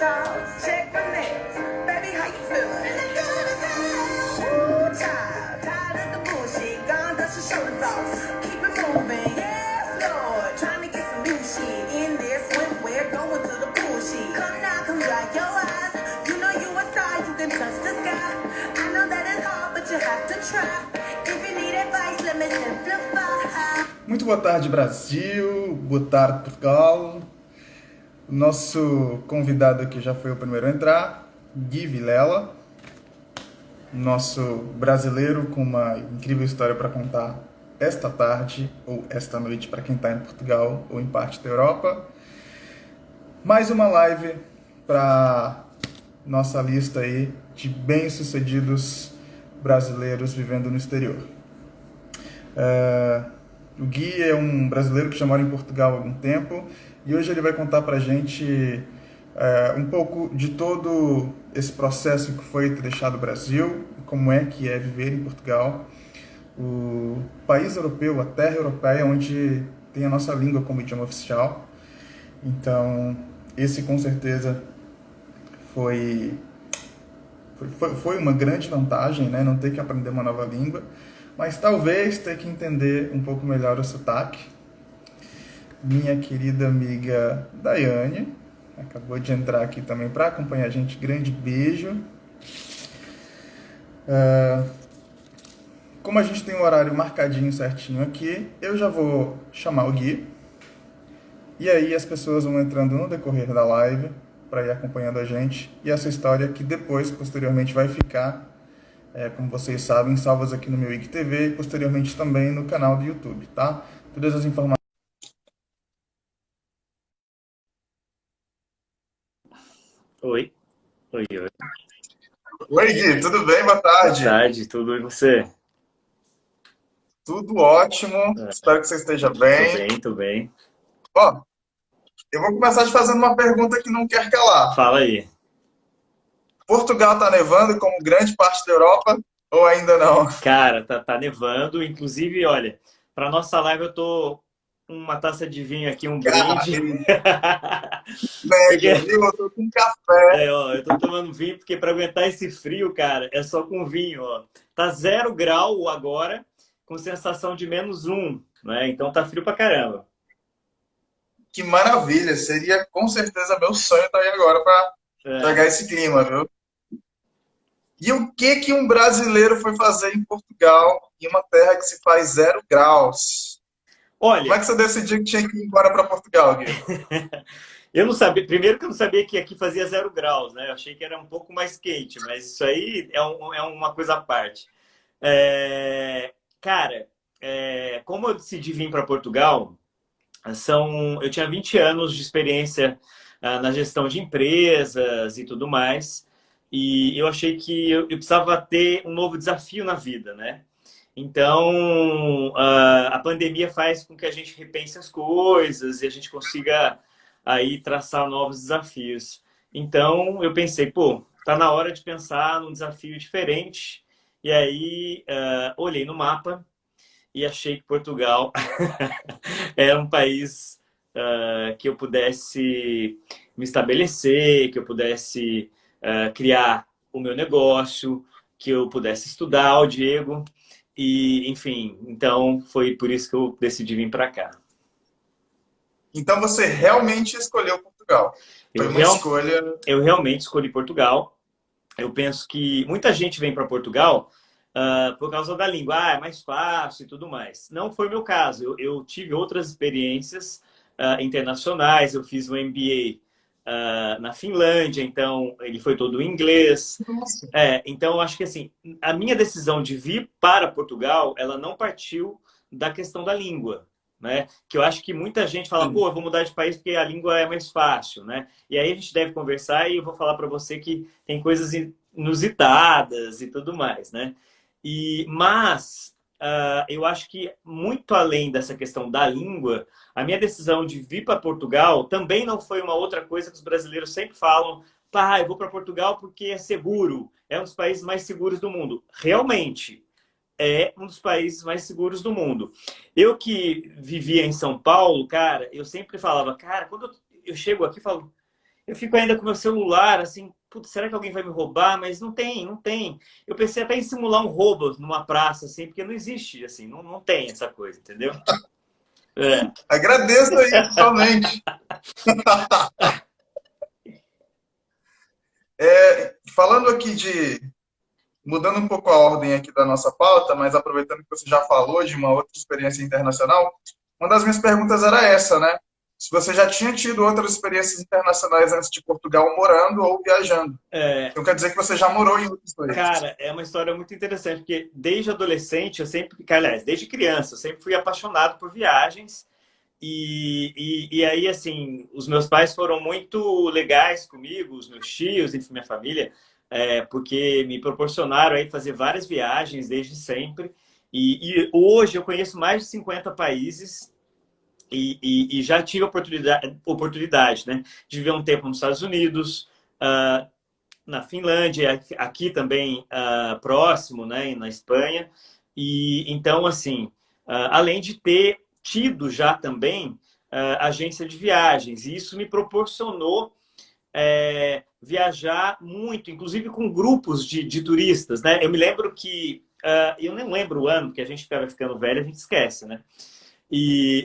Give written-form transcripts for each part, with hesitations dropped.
sauce. Check my nails. Baby, how you feeling? Feeling good as hell. Ooh, child. Tired of the bullshit. Gone, dust your shoulders off. Keep it moving. Yes, Lord. Trying to get some new shit in there. Swimwear, going to the pool shit. Come now, come dry your eyes. You know you a star, you can touch the sky. I know that it's hard, but you have to try. If you need advice, let me simplify. Muito boa tarde, Brasil. Boa tarde, Portugal. O nosso convidado aqui já foi o primeiro a entrar, Gui Vilela, nosso brasileiro com uma incrível história para contar esta tarde ou esta noite para quem está em Portugal ou em parte da Europa. Mais uma live para nossa lista aí de bem-sucedidos brasileiros vivendo no exterior. O Gui é um brasileiro que já mora em Portugal há algum tempo e hoje ele vai contar pra gente um pouco de todo esse processo que foi ter deixado o Brasil, como é que é viver em Portugal, o país europeu, a terra europeia, onde tem a nossa língua como idioma oficial. Então, esse com certeza foi uma grande vantagem, né? Não ter que aprender uma nova língua, mas talvez ter que entender um pouco melhor o sotaque. Minha querida amiga Daiane acabou de entrar aqui também para acompanhar a gente. Grande beijo. Como a gente tem um horário marcadinho certinho aqui, eu já vou chamar o Gui. E aí as pessoas vão entrando no decorrer da live para ir acompanhando a gente. E essa história que depois, posteriormente, vai ficar, como vocês sabem, salvas aqui no meu IGTV e posteriormente também no canal do YouTube, tá? Todas as informações. Oi. Oi. Oi, Gui, tudo bem? Boa tarde. Boa tarde, tudo e você? Tudo ótimo. Espero que você esteja bem. Tô bem. Ó, eu vou começar te fazendo uma pergunta que não quer calar. Fala aí. Portugal tá nevando como grande parte da Europa ou ainda não? Cara, tá nevando. Inclusive, olha, para nossa live eu tô com uma taça de vinho aqui, um brinde. Porque... eu tô com café. Ó, eu tô tomando vinho porque para aguentar esse frio, cara, é só com vinho, ó. Tá 0 grau agora, com sensação de -1, né? Então tá frio pra caramba. Que maravilha! Seria com certeza meu sonho estar aí agora para pegar esse clima, viu? E o que um brasileiro foi fazer em Portugal, em uma terra que se faz 0 graus? Olha, como é que você decidiu que tinha que ir embora para Portugal, Gui? Eu não sabia, primeiro que eu não sabia que aqui fazia 0 graus, né? Eu achei que era um pouco mais quente, mas isso aí é uma coisa à parte. Cara, como eu decidi vir para Portugal, eu tinha 20 anos de experiência na gestão de empresas e tudo mais, e eu achei que eu precisava ter um novo desafio na vida, né? Então, a pandemia faz com que a gente repense as coisas e a gente consiga aí traçar novos desafios. Então, eu pensei, pô, tá na hora de pensar num desafio diferente. E aí, olhei no mapa e achei que Portugal era um país que eu pudesse me estabelecer, que eu pudesse criar o meu negócio, que eu pudesse estudar o Diego. E, enfim, então foi por isso que eu decidi vir para cá. Então você realmente escolheu Portugal? Foi uma escolha... Eu realmente escolhi Portugal. Eu penso que muita gente vem para Portugal por causa da língua. É mais fácil e tudo mais. Não foi meu caso. Eu tive outras experiências internacionais. Eu fiz um MBA na Finlândia, então ele foi todo em inglês. Então eu acho que assim, a minha decisão de vir para Portugal, ela não partiu da questão da língua, né? Que eu acho que muita gente fala, pô, eu vou mudar de país porque a língua é mais fácil, né? E aí a gente deve conversar e eu vou falar para você que tem coisas inusitadas e tudo mais, né? Mas eu acho que muito além dessa questão da língua, a minha decisão de vir para Portugal também não foi uma outra coisa que os brasileiros sempre falam, tá, eu vou para Portugal porque é seguro, é um dos países mais seguros do mundo. Realmente, é um dos países mais seguros do mundo. Eu que vivia em São Paulo, cara, eu sempre falava, cara, quando eu chego aqui, eu falo, Eu fico ainda com meu celular, assim, putz, será que alguém vai me roubar? Mas não tem, não tem. Eu pensei até em simular um roubo numa praça, assim, porque não existe, assim, não tem essa coisa, entendeu? É. Agradeço aí, totalmente. Falando aqui mudando um pouco a ordem aqui da nossa pauta, mas aproveitando que você já falou de uma outra experiência internacional, uma das minhas perguntas era essa, né? Se você já tinha tido outras experiências internacionais antes de Portugal, morando ou viajando. Então quer dizer que você já morou em outros países. Cara, é uma história muito interessante, porque desde adolescente, eu sempre, aliás, desde criança, eu sempre fui apaixonado por viagens. E aí, assim, os meus pais foram muito legais comigo, os meus tios, enfim, minha família, porque me proporcionaram aí fazer várias viagens desde sempre. E hoje eu conheço mais de 50 países e já tive oportunidade, né, de viver um tempo nos Estados Unidos, na Finlândia, aqui também próximo, né, na Espanha. E então, assim, além de ter tido já também agência de viagens, e isso me proporcionou viajar muito, inclusive com grupos de turistas, né? Eu me lembro que eu nem lembro o ano, porque a gente ficava ficando velho, a gente esquece, né?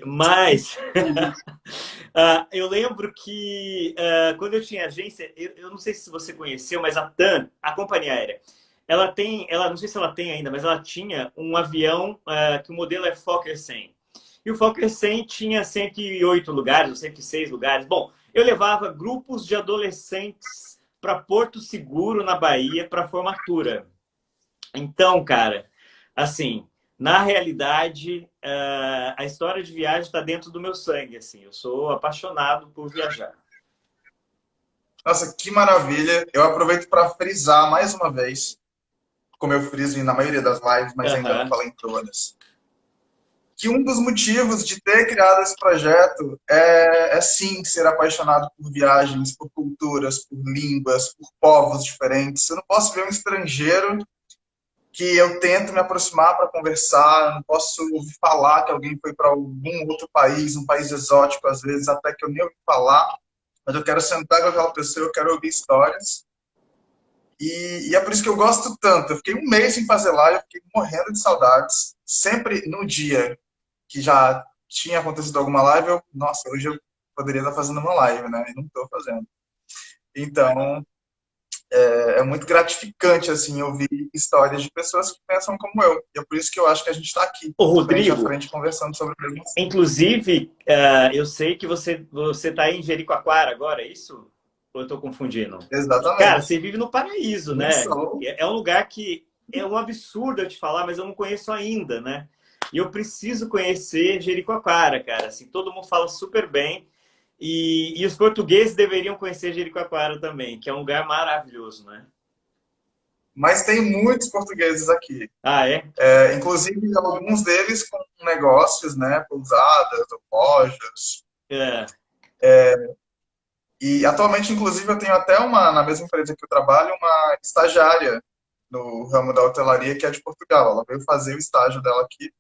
Mas eu lembro que quando eu tinha agência, eu não sei se você conheceu, mas a TAM, a companhia aérea, ela não sei se ela tem ainda, mas ela tinha um avião que o modelo é Fokker 100. E o Fokker 100 tinha 108 lugares, ou 106 lugares. Bom, eu levava grupos de adolescentes para Porto Seguro, na Bahia, para formatura. Então, cara, assim, na realidade, a história de viagem está dentro do meu sangue, assim. Eu sou apaixonado por viajar. Nossa, que maravilha. Eu aproveito para frisar mais uma vez, como eu friso na maioria das lives, mas ainda não Aham. falei em todas, que um dos motivos de ter criado esse projeto é sim ser apaixonado por viagens, por culturas, por línguas, por povos diferentes. Eu não posso ver um estrangeiro que eu tento me aproximar para conversar, eu não posso ouvir falar que alguém foi para algum outro país, um país exótico, às vezes, até que eu nem ouvi falar, mas eu quero sentar com aquela pessoa, eu quero ouvir histórias. E é por isso que eu gosto tanto. Eu fiquei um mês sem fazer live, eu fiquei morrendo de saudades. Sempre no dia que já tinha acontecido alguma live, nossa, hoje eu poderia estar fazendo uma live, né? E não estou fazendo. Então, é muito gratificante, assim, ouvir histórias de pessoas que pensam como eu. E é por isso que eu acho que a gente está aqui, Ô, frente a Rodrigo, frente, conversando sobre o mesmo assunto. inclusive, eu sei que você está em Jericoacoara agora, é isso? Ou eu estou confundindo? Cara, Exatamente. você vive no paraíso, Não né? sou. É um lugar que é um absurdo eu te falar, mas eu não conheço ainda, né? E eu preciso conhecer Jericoacoara, cara. Assim, todo mundo fala super bem. E os portugueses deveriam conhecer Jericoacoara também, que é um lugar maravilhoso, né? Mas tem muitos portugueses aqui. Ah, é? Inclusive, alguns deles com negócios, né? Pousadas, lojas. É. E atualmente, inclusive, eu tenho até na mesma empresa que eu trabalho, uma estagiária no ramo da hotelaria que é de Portugal. Ela veio fazer o estágio dela aqui.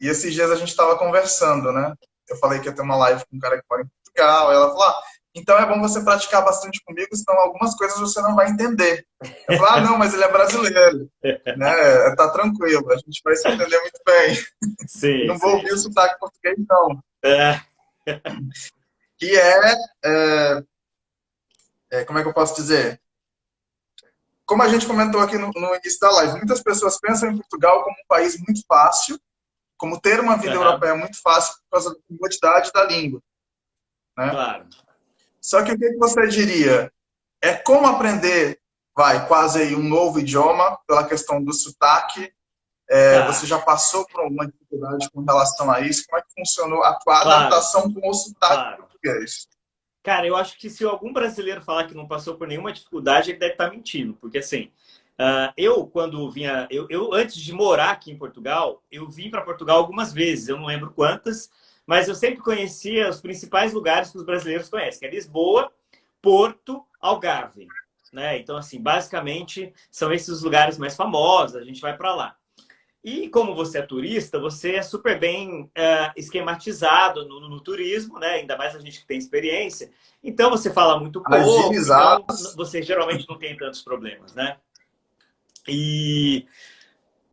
E esses dias a gente estava conversando, né? Eu falei que ia ter uma live com um cara que mora em Portugal. Ela falou: então é bom você praticar bastante comigo, senão algumas coisas você não vai entender. Eu falei: não, mas ele é brasileiro, né? Tá tranquilo, a gente vai se entender muito bem. Sim, Não vou sim. ouvir o sotaque português, não. É, Que como é que eu posso dizer? Como a gente comentou aqui no início da live, muitas pessoas pensam em Portugal como um país muito fácil, como ter uma vida aham, europeia muito fácil por causa da comodidade da língua, né? claro. Só que o que você diria? É como aprender, quase aí um novo idioma, pela questão do sotaque. Ah, Você já passou por alguma dificuldade com relação a isso? Como é que funcionou a tua claro, adaptação com o sotaque claro. português? Cara, eu acho que se algum brasileiro falar que não passou por nenhuma dificuldade, ele deve estar mentindo. Porque, assim, eu, quando vinha. Antes de morar aqui em Portugal, eu vim para Portugal algumas vezes, eu não lembro quantas, mas eu sempre conhecia os principais lugares que os brasileiros conhecem, que é Lisboa, Porto, Algarve. Né? Então, assim, basicamente, são esses os lugares mais famosos, a gente vai para lá. E como você é turista, você é super bem esquematizado no turismo, né? Ainda mais a gente que tem experiência. Então você fala muito pouco, Agilizado. então você geralmente não tem tantos problemas, né? E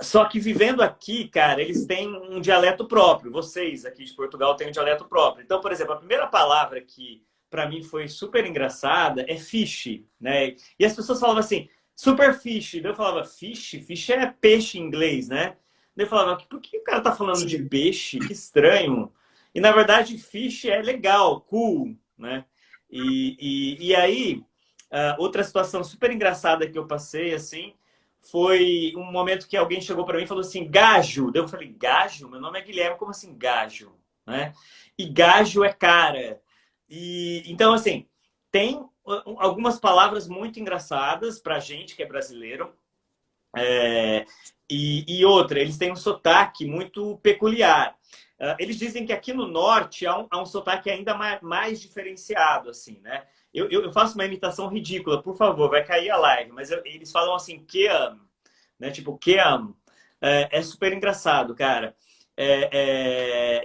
só que vivendo aqui, cara, eles têm um dialeto próprio. Vocês aqui de Portugal têm um dialeto próprio. Então, por exemplo, a primeira palavra que para mim foi super engraçada é fish, né? E as pessoas falavam assim, super fish. Daí eu falava, fish? Fish é peixe em inglês, né? Daí eu falava, por que o cara tá falando de Sim. peixe? Que estranho. E na verdade, fish é legal, cool, né? E aí, outra situação super engraçada que eu passei, assim, foi um momento que alguém chegou para mim e falou assim, gajo. Daí eu falei, gajo? Meu nome é Guilherme, como assim gajo? Né? E gajo é cara. E então, assim, tem algumas palavras muito engraçadas para a gente que é brasileiro. É, e outra, eles têm um sotaque muito peculiar. Eles dizem que aqui no norte há um sotaque ainda mais diferenciado, assim, né? Eu faço uma imitação ridícula, por favor, vai cair a live, mas eles falam assim, que né? Tipo, que é super engraçado, cara.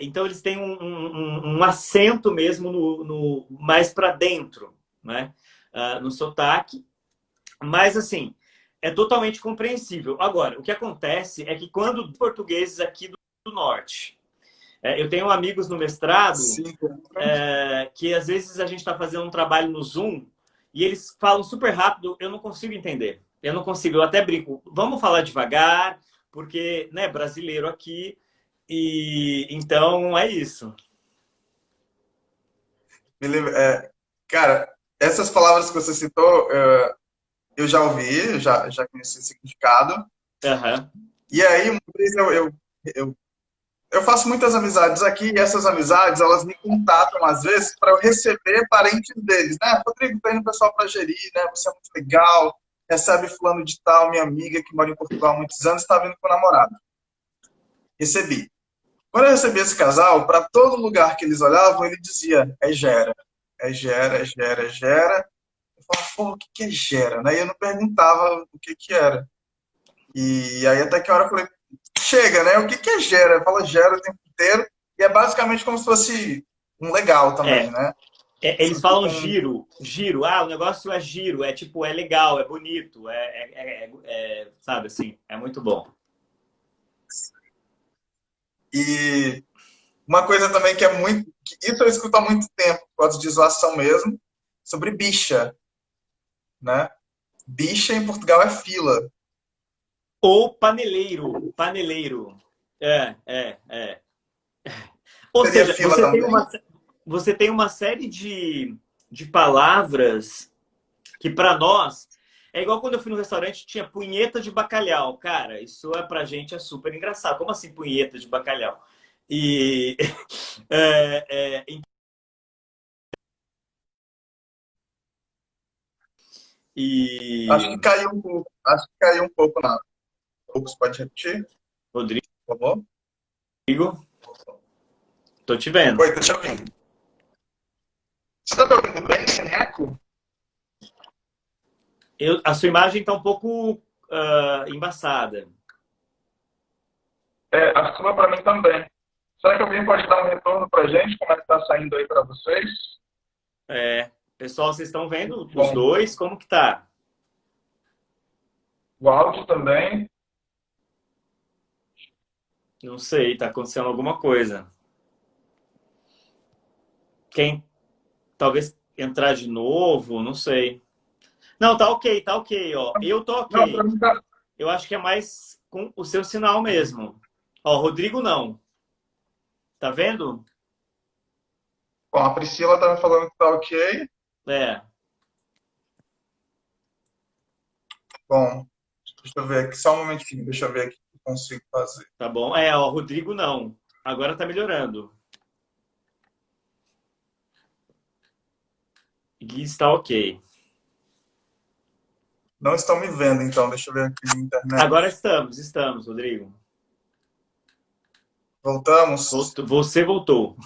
Então eles têm um acento mesmo mais para dentro, né? No sotaque. Mas assim, é totalmente compreensível. Agora, o que acontece é que quando os portugueses aqui do norte, eu tenho amigos no mestrado Sim. que às vezes a gente está fazendo um trabalho no Zoom e eles falam super rápido, eu não consigo entender. Eu não consigo, eu até brinco. Vamos falar devagar, porque, né, brasileiro aqui, e então é isso. Cara, essas palavras que você citou, eu já ouvi, já conheci o significado. Aham. E aí, uma vez eu, eu faço muitas amizades aqui, e essas amizades, elas me contatam, às vezes, para eu receber parentes deles, né? Rodrigo, tá indo pessoal para gerir, né? Você é muito legal, recebe fulano de tal, minha amiga que mora em Portugal há muitos anos, está vindo com o namorado. Recebi. Quando eu recebi esse casal, para todo lugar que eles olhavam, ele dizia, é Gera. É Gera, é Gera, é Gera. Eu falava, pô, o que que é Gera? Né? E eu não perguntava o que que era. E aí até que a hora eu falei, chega, né? O que que é Gera? Fala Gera o tempo inteiro. E é basicamente como se fosse um legal também, É, né? eles Só que falam com... giro, giro. Ah, o negócio é giro, é tipo, é legal, é bonito, sabe assim, é muito bom. E uma coisa também que é muito... Isso eu escuto há muito tempo, por causa de zoação mesmo, sobre bicha, né? Bicha em Portugal é fila. Ou paneleiro, paneleiro. É. Ou Seria seja, fila também? você tem uma série de palavras que para nós é igual quando eu fui no restaurante tinha punheta de bacalhau. Cara, isso pra gente é super engraçado. Como assim punheta de bacalhau? E, é, é, Acho e que caiu um pouco. Acho que caiu um pouco na... Poucos pode repetir, Rodrigo, por favor? tô te vendo. Oi, deixa eu ver. Você tá me ouvindo bem, sem eco? A sua imagem tá um pouco embaçada. É, a sua para mim também. Será que alguém pode dar um retorno para a gente? Como é que está saindo aí para vocês? Pessoal, vocês estão vendo os Bom, dois? Como que tá? o áudio também. Não sei, tá acontecendo alguma coisa. Quem talvez entrar de novo, não sei. Não, tá ok, ó. Eu tô Não, para ok. mim tá. Eu acho que é mais com o seu sinal mesmo. Ó, Rodrigo não. Tá vendo? Bom, a Priscila tá me falando que tá ok. É, Bom, deixa eu ver aqui, só um momentinho, deixa eu ver aqui o que eu consigo fazer. tá bom. Ó, Rodrigo não. Agora tá melhorando. Gui está ok. Não estão me vendo, então, deixa eu ver aqui na internet. Agora estamos, Rodrigo. Voltamos. Você voltou.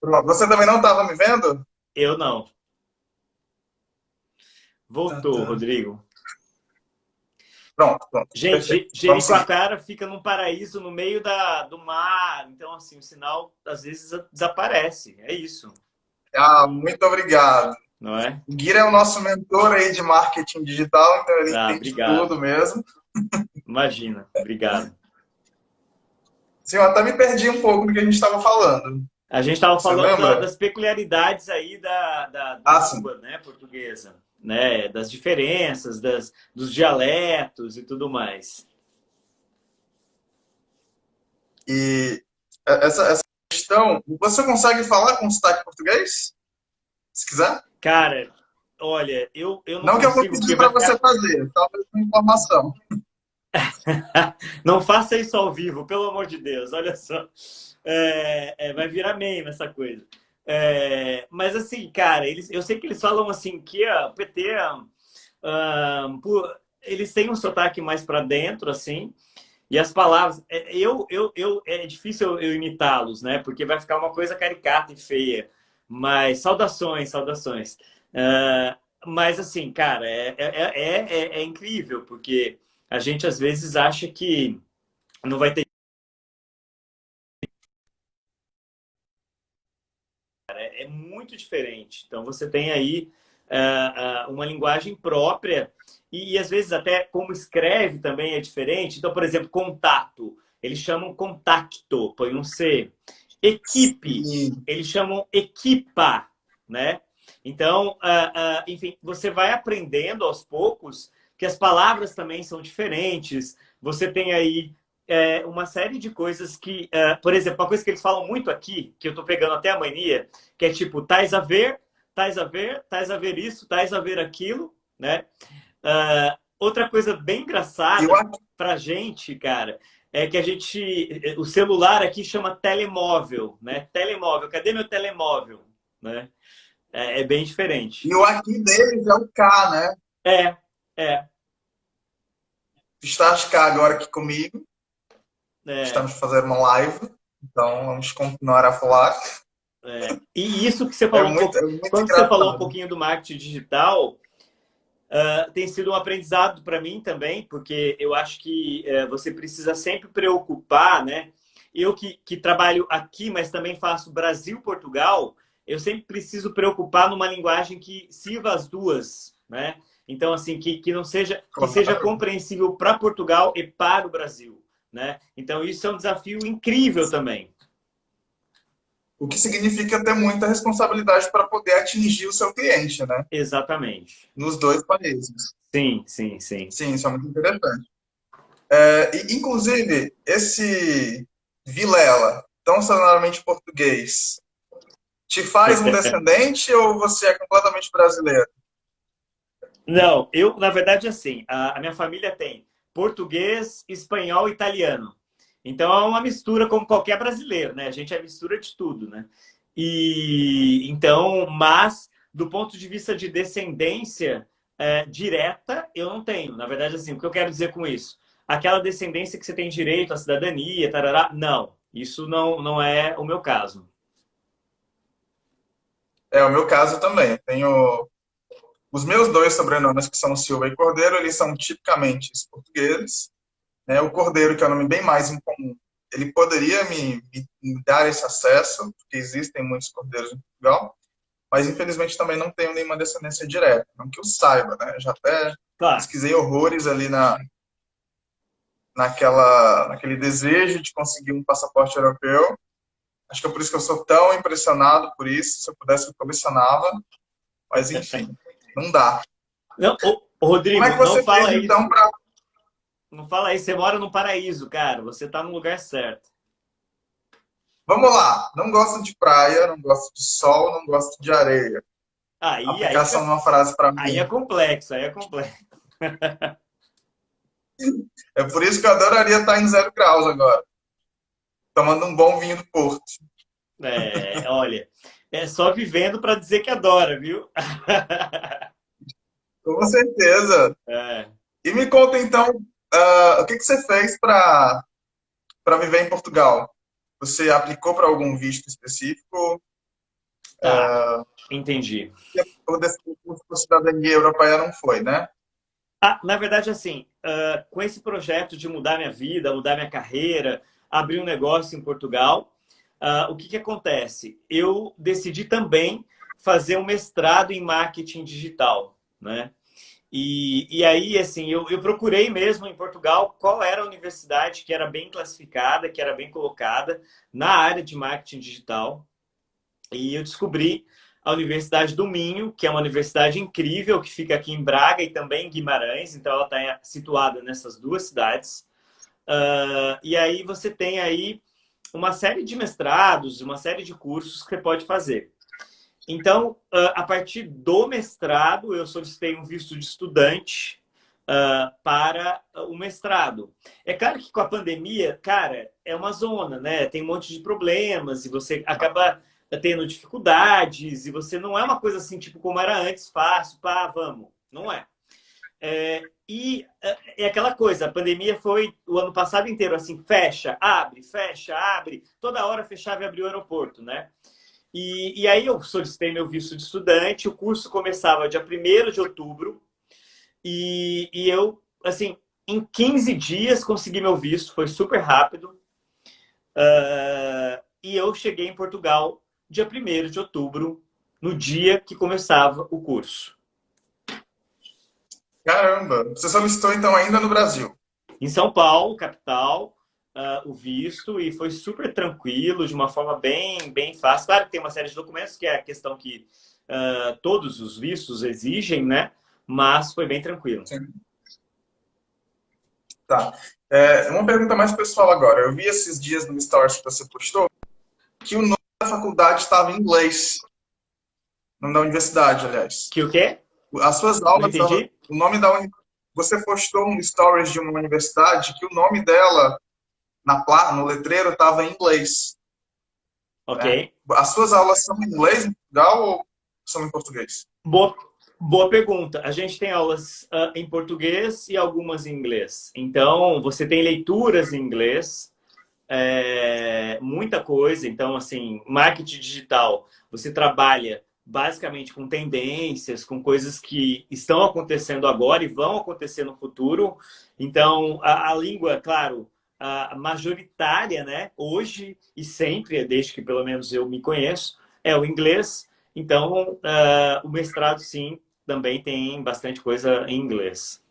Pronto. Você também não estava me vendo? Eu não. Tá, Voltou, tá. Rodrigo. Pronto, pronto. Gente, Perfeito. Vamos seguir. Jericoacoara fica num paraíso no meio do mar, então assim, o sinal às vezes desaparece, é isso, Ah, muito obrigado. não é? O Guira é o nosso mentor aí de marketing digital, então ele Ah, entende tudo obrigado. mesmo. Imagina, obrigado. Sim, eu até me perdi um pouco do que a gente estava falando. A gente estava Você falando lembra? das peculiaridades aí da Ah, sim. língua, né, portuguesa, né, das diferenças, dos dialetos e tudo mais. E essa questão, você consegue falar com sotaque português? Se quiser? Cara, olha, eu não Não que eu vou consigo, pedir porque vai para você ficar. fazer, só uma informação. Não faça isso ao vivo, pelo amor de Deus, olha só. Vai virar meme essa coisa. Mas assim, cara, eu sei que eles falam assim que a PT, eles têm um sotaque mais para dentro, assim, e as palavras, é difícil eu imitá-los, né? Porque vai ficar uma coisa caricata e feia. Mas saudações, saudações. Mas assim, cara, é incrível, porque a gente às vezes acha que não vai ter. É muito diferente. Então você tem aí uma linguagem própria e às vezes até como escreve também é diferente. Então, por exemplo, contato, eles chamam contacto, põe um C. Equipe, E eles chamam equipa, né? Então, enfim, você vai aprendendo aos poucos que as palavras também são diferentes. Você tem aí uma série de coisas que, por exemplo, uma coisa que eles falam muito aqui, que eu tô pegando até a mania, que é tipo, tais a ver, tais a ver, tais a ver isso, tais a ver aquilo, né? Outra coisa bem eu engraçada pra gente, cara, é que o celular aqui chama telemóvel, né? Telemóvel, cadê meu telemóvel? Né? É bem diferente. e o aqui deles é o K, né? É, é, Estás cá agora aqui comigo. é, Estamos fazendo uma live, então vamos continuar a falar. E isso que você falou um pouco, É muito quando você falou um engraçado. pouquinho do marketing digital, tem sido um aprendizado para mim também, porque eu acho que você precisa sempre preocupar, né? Eu que trabalho aqui, mas também faço Brasil-Portugal, eu sempre preciso preocupar numa linguagem que sirva as duas, né? Então, assim, que não seja, que seja Claro. compreensível para Portugal e para o Brasil, né? Então, isso é um desafio incrível também. O que significa ter muita responsabilidade para poder atingir o seu cliente, né? Exatamente. Nos dois países. Sim, sim, sim. Sim, isso é muito interessante. Inclusive, esse Vilela, tão sonoramente português, te faz um descendente ou você é completamente brasileiro? Não, na verdade, assim, a minha família tem português, espanhol e italiano. Então é uma mistura como qualquer brasileiro, né? A gente é mistura de tudo, né? E então, mas do ponto de vista de descendência direta, eu não tenho. Na verdade, assim, o que eu quero dizer com isso? Aquela descendência que você tem direito à cidadania, tarará, não. Isso não é o meu caso. É o meu caso também. Tenho os meus dois sobrenomes, que são Silva e Cordeiro, eles são tipicamente portugueses. Né? O Cordeiro, que é o nome bem mais incomum, ele poderia me dar esse acesso, porque existem muitos cordeiros em Portugal, mas infelizmente também não tenho nenhuma descendência direta, não que eu saiba, né? Já até Claro. pesquisei horrores ali naquele desejo de conseguir um passaporte europeu. Acho que é por isso que eu sou tão impressionado por isso. Se eu pudesse, eu colecionava. Mas, enfim, não dá. Não, Como é que Rodrigo, não você fez, fala então, isso. para... Não fala isso. Você mora no paraíso, cara. Você tá no lugar certo. Vamos lá. Não gosto de praia, não gosto de sol, não gosto de areia. Aí Aplicação fica, de uma frase para aí mim. é complexo, aí é complexo. É por isso que eu adoraria estar em 0 graus agora, tomando um bom vinho do Porto. Olha, é só vivendo para dizer que adora, viu? Com certeza. É, E me conta, então, o que você fez para viver em Portugal? Você aplicou para algum visto específico? tá, entendi. Ou decidiu por cidadania europeia não foi, né? Na verdade, assim, com esse projeto de mudar minha vida, mudar minha carreira, abrir um negócio em Portugal, o que que acontece? Eu decidi também fazer um mestrado em marketing digital, né? E aí, assim, eu procurei mesmo em Portugal qual era a universidade que era bem classificada, que era bem colocada na área de marketing digital. E eu descobri a Universidade do Minho, que é uma universidade incrível, que fica aqui em Braga e também em Guimarães, então ela está situada nessas duas cidades. E aí você tem aí uma série de mestrados, uma série de cursos que você pode fazer. Então, a partir do mestrado, eu solicitei um visto de estudante para o mestrado. É claro que com a pandemia, cara, é uma zona, né? Tem um monte de problemas e você acaba tendo dificuldades e você não é uma coisa assim, tipo, como era antes, fácil, pá, vamos. Não é. É aquela coisa, a pandemia foi o ano passado inteiro assim, fecha, abre, toda hora fechava e abria o aeroporto, né? E aí eu solicitei meu visto de estudante, o curso começava dia 1º de outubro, e eu, assim, em 15 dias consegui meu visto, foi super rápido, e eu cheguei em Portugal dia 1º de outubro, no dia que começava o curso. Caramba, você solicitou então ainda no Brasil? Em São Paulo, capital, o visto, e foi super tranquilo, de uma forma bem fácil. Claro que tem uma série de documentos, que é a questão que todos os vistos exigem, né? Mas foi bem tranquilo. Sim. Tá. Uma pergunta mais pessoal agora. Eu vi esses dias no Stories que você postou que o nome da faculdade estava em inglês. O nome da universidade, aliás. Que o quê? As suas Não aulas, entendi? o nome da você postou um Stories de uma universidade que o nome dela na placa, no letreiro, estava em inglês. Ok. Né? As suas aulas são em inglês em Portugal ou são em português? Boa, boa pergunta. A gente tem aulas em português e algumas em inglês. Então, você tem leituras em inglês, muita coisa. Então, assim, marketing digital, você trabalha basicamente com tendências, com coisas que estão acontecendo agora e vão acontecer no futuro. Então, a língua, claro, a majoritária, né, hoje e sempre, desde que pelo menos eu me conheço, é o inglês. Então, o mestrado, sim, também tem bastante coisa em inglês.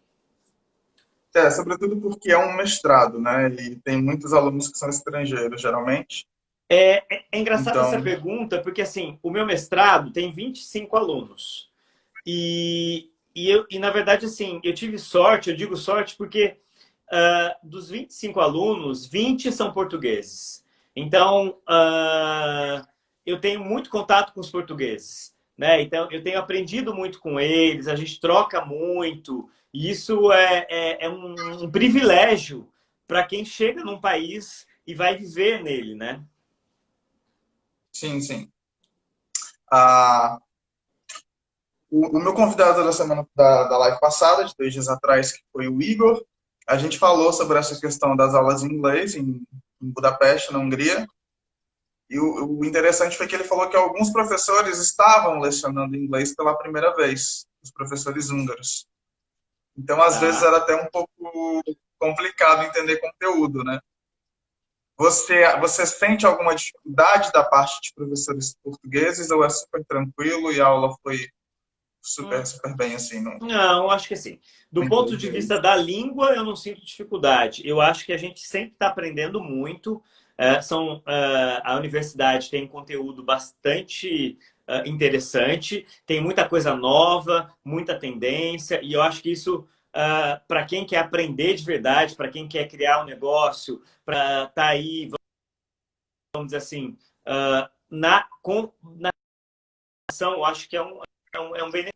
Sobretudo porque é um mestrado, né? E tem muitos alunos que são estrangeiros, geralmente. É engraçado essa Então, pergunta, porque assim, o meu mestrado tem 25 alunos. Na verdade, assim, eu tive sorte, eu digo sorte porque dos 25 alunos, 20 são portugueses. Então, eu tenho muito contato com os portugueses, né? Então, eu tenho aprendido muito com eles, a gente troca muito, e isso é um privilégio para quem chega num país e vai viver nele, né? sim, sim. Ah, o meu convidado da semana da live passada, de 2 dias atrás, que foi o Igor, a gente falou sobre essa questão das aulas em inglês em Budapeste, na Hungria. E o interessante foi que ele falou que alguns professores estavam lecionando inglês pela primeira vez, os professores húngaros. Então, às vezes, Tá. era até um pouco complicado entender conteúdo, né? Você sente alguma dificuldade da parte de professores portugueses ou é super tranquilo e a aula foi super, super bem assim? Não, Não, acho que assim, do não ponto de entendi. vista da língua, eu não sinto dificuldade. Eu acho que a gente sempre está aprendendo muito. A universidade tem conteúdo bastante interessante, tem muita coisa nova, muita tendência, e eu acho que isso, para quem quer aprender de verdade, para quem quer criar um negócio, para estar aí, vamos dizer assim, na ação, eu acho que é um benefício.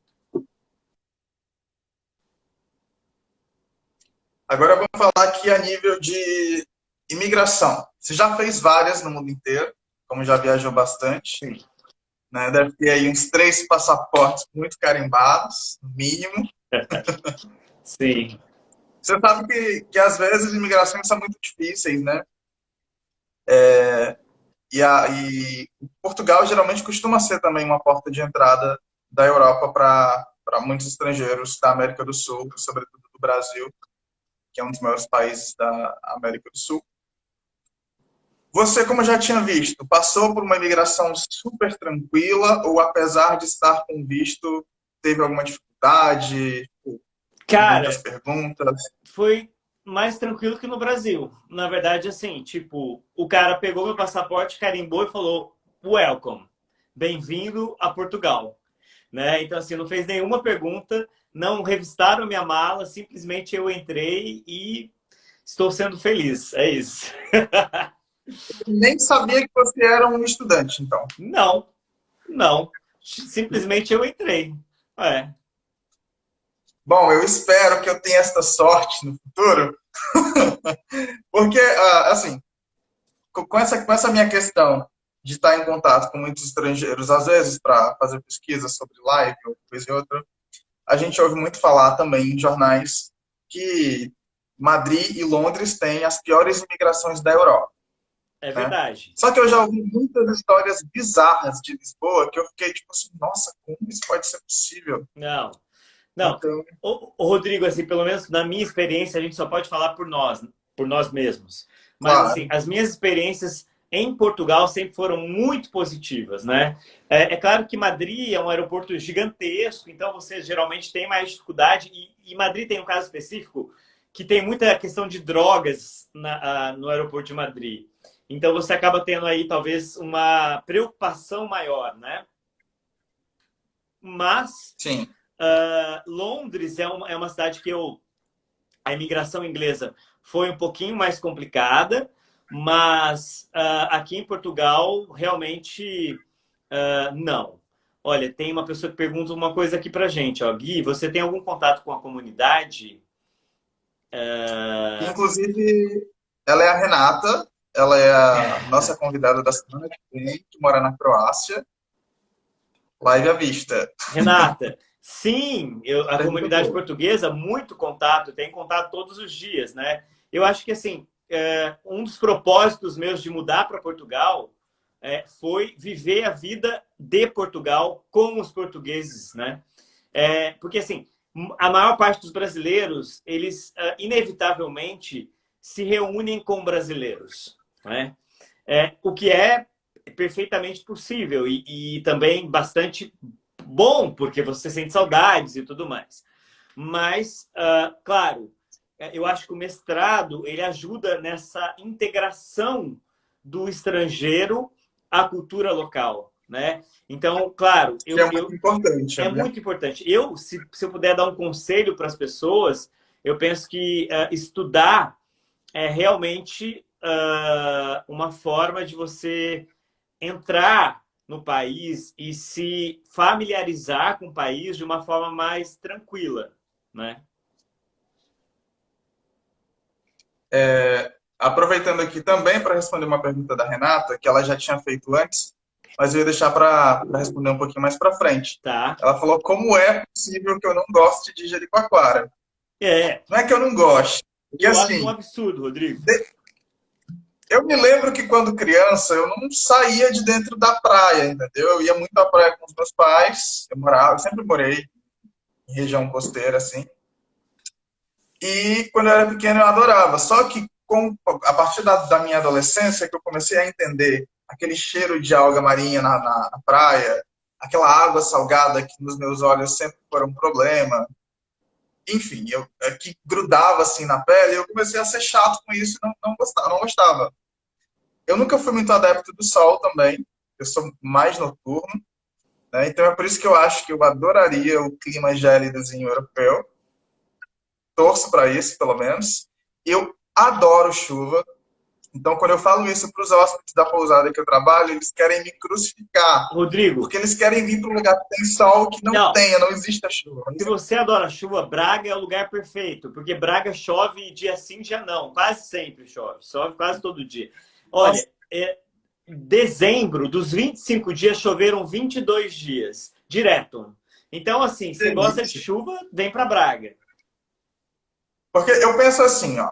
Agora vamos falar aqui a nível de imigração. Você já fez várias no mundo inteiro, como já viajou bastante, né? Deve ter aí uns 3 passaportes muito carimbados, no mínimo. Sim. Você sabe que às vezes imigrações são muito difíceis, né? E Portugal geralmente costuma ser também uma porta de entrada da Europa para muitos estrangeiros da América do Sul, sobretudo do Brasil, que é um dos maiores países da América do Sul. Você, como eu já tinha visto, passou por uma imigração super tranquila ou, apesar de estar com visto, teve alguma dificuldade, muitas Cara, perguntas? foi mais tranquilo que no Brasil. Na verdade, assim, tipo, o cara pegou meu passaporte, carimbou e falou: Welcome, bem-vindo a Portugal. Né? Então, assim, não fez nenhuma pergunta, não revistaram minha mala, simplesmente eu entrei e estou sendo feliz. É isso. Nem sabia que você era um estudante, então. Não, não. Simplesmente eu entrei. É. Bom, eu espero que eu tenha esta sorte no futuro, porque, assim, com essa minha questão de estar em contato com muitos estrangeiros, às vezes para fazer pesquisa sobre live ou coisa e outra, a gente ouve muito falar também em jornais que Madrid e Londres têm as piores imigrações da Europa, É né? verdade. Só que eu já ouvi muitas histórias bizarras de Lisboa que eu fiquei tipo assim, nossa, como isso pode ser possível? Não, não. Então, O Rodrigo, assim, pelo menos na minha experiência, a gente só pode falar por nós mesmos. Mas, assim, claro, as minhas experiências em Portugal sempre foram muito positivas, né? É claro que Madrid é um aeroporto gigantesco, então você geralmente tem mais dificuldade. E Madrid tem um caso específico que tem muita questão de drogas no aeroporto de Madrid. Então você acaba tendo aí talvez uma preocupação maior, né? Mas sim. Londres é uma cidade que a imigração inglesa foi um pouquinho mais complicada, mas aqui em Portugal realmente não. Olha, tem uma pessoa que pergunta uma coisa aqui pra gente, ó, Gui, você tem algum contato com a comunidade? Inclusive, ela é a Renata, ela é a nossa convidada da semana que vem, que mora na Croácia, live à vista. Renata, sim, a Pergunta comunidade boa. portuguesa, muito contato, tem contato todos os dias, né? Eu acho que, assim, um dos propósitos meus de mudar para Portugal foi viver a vida de Portugal com os portugueses, né? Porque, assim, a maior parte dos brasileiros, eles inevitavelmente se reúnem com brasileiros, né? O que é perfeitamente possível e também bastante bom, porque você sente saudades e tudo mais. Mas, claro, eu acho que o mestrado ele ajuda nessa integração do estrangeiro à cultura local, né? Então, claro, Que é muito importante, é né? muito importante. Se eu puder dar um conselho para as pessoas, eu penso que estudar é realmente uma forma de você entrar no país e se familiarizar com o país de uma forma mais tranquila, né? Aproveitando aqui também para responder uma pergunta da Renata, que ela já tinha feito antes, mas eu ia deixar para responder um pouquinho mais para frente. Tá? Ela falou como é possível que eu não goste de Jericoacoara. É, Não é que eu não goste, porque eu acho um assim, absurdo, Rodrigo. eu me lembro que quando criança eu não saía de dentro da praia, entendeu? Eu ia muito à praia com os meus pais, eu sempre morei em região costeira, assim. E quando eu era pequeno eu adorava. Só que a partir da minha adolescência que eu comecei a entender aquele cheiro de alga marinha na praia, aquela água salgada que nos meus olhos sempre foram um problema. Enfim, que grudava assim na pele, eu comecei a ser chato com isso e não gostava. Eu nunca fui muito adepto do sol também. Eu sou mais noturno, né? Então é por isso que eu acho que eu adoraria o clima gélidozinho europeu. Torço para isso, pelo menos. Eu adoro chuva. Então, quando eu falo isso para os hóspedes da pousada que eu trabalho, eles querem me crucificar. Rodrigo, Porque eles querem vir para um lugar que tem sol, que não não. tenha, não existe a chuva. Se você adora chuva, Braga é o lugar perfeito, porque Braga chove dia sim, dia não. Quase sempre chove. Chove quase todo dia. Nossa, Olha, dezembro, dos 25 dias, choveram 22 dias, direto. Então, assim, você gosta de delícia. chuva, vem para Braga. Porque eu penso assim, ó.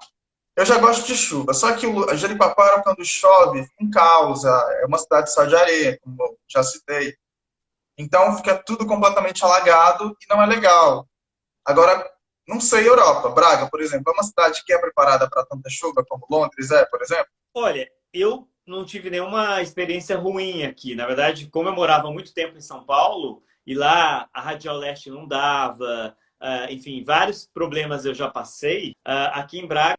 Eu já gosto de chuva, só que a Jericoacoara, quando chove, fica um caos. É uma cidade só de areia, como eu já citei. Então fica tudo completamente alagado e não é legal. Agora, não sei Europa. Braga, por exemplo, é uma cidade que é preparada para tanta chuva como Londres é, por exemplo? Olha, eu não tive nenhuma experiência ruim aqui. Na verdade, como eu morava há muito tempo em São Paulo, e lá a Radial Leste não dava, enfim, vários problemas eu já passei. Aqui em Braga